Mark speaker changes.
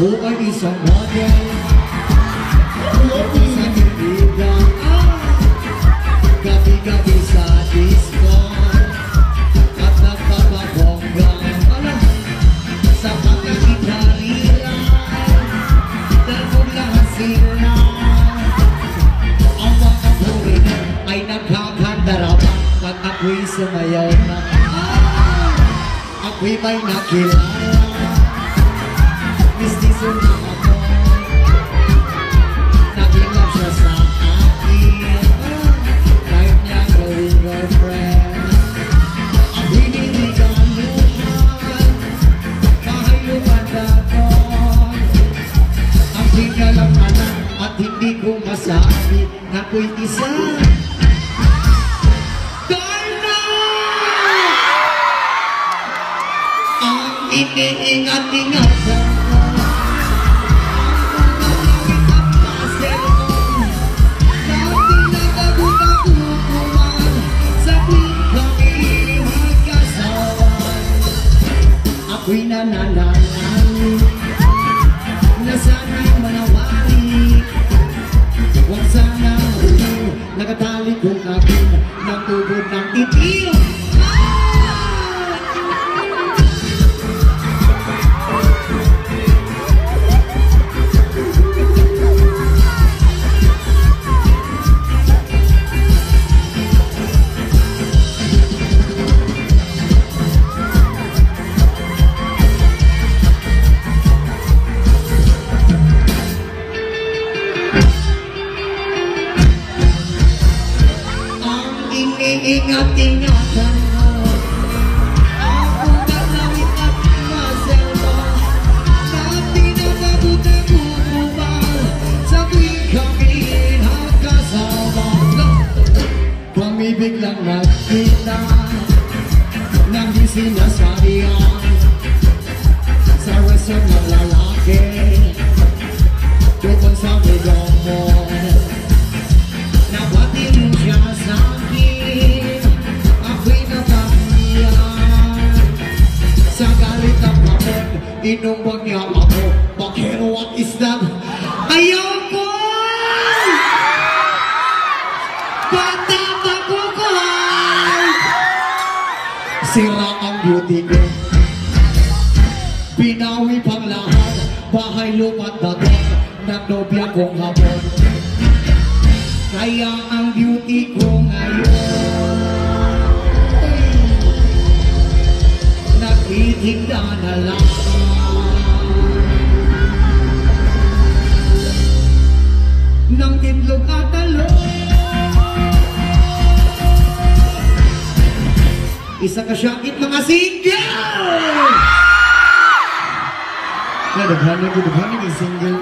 Speaker 1: ay isang model. Sa titigan, gabi-gabi sa disco at nagpapabonggang sa pagkakitarira. Dalawang lahat sila. Ang mga foreigner ay nagkakandarapan pag ako'y sumayaw na. Ako'y may nakilala. Mistiso na ako. Naging-love siya sa akin. Kahit niya gawing girlfriend. Ako'y niligaluhan. Bahay lumadagon. Ang pingalang anak at hindi ko masabi na ako'y isa. Iniingat-ingatan mo ang mga cellphone na pinagagutagutuman sa tuwing kami magkasawan. Ako'y nananalangin na sana'y manawari. Huwag sana nakatali kong akin ng tubod ng itil. Ingat-ingatan mo ako galawin at maselbang na pinagagutagutuman sa tuwing kami nagkasama. Kami biglang nagkita nang di sinasabihan sa resort ng lalaki doon sa bigong mo. Nabati rin siya sa akin, ako'y nabahiyan. Sa galit ang kapag, inumbang niya ako. Bakero, what is that? Ayoko! Bata mabukoy! Sira ang beauty ko. Binawi pang lahat, bahay lumat na doon, nagnobya kong hapon. Kaya ang beauty ko ngayon nagtitinda na lang. Ng itlog at talong. Isa ka siyangit mga single! Nadaghanan yung single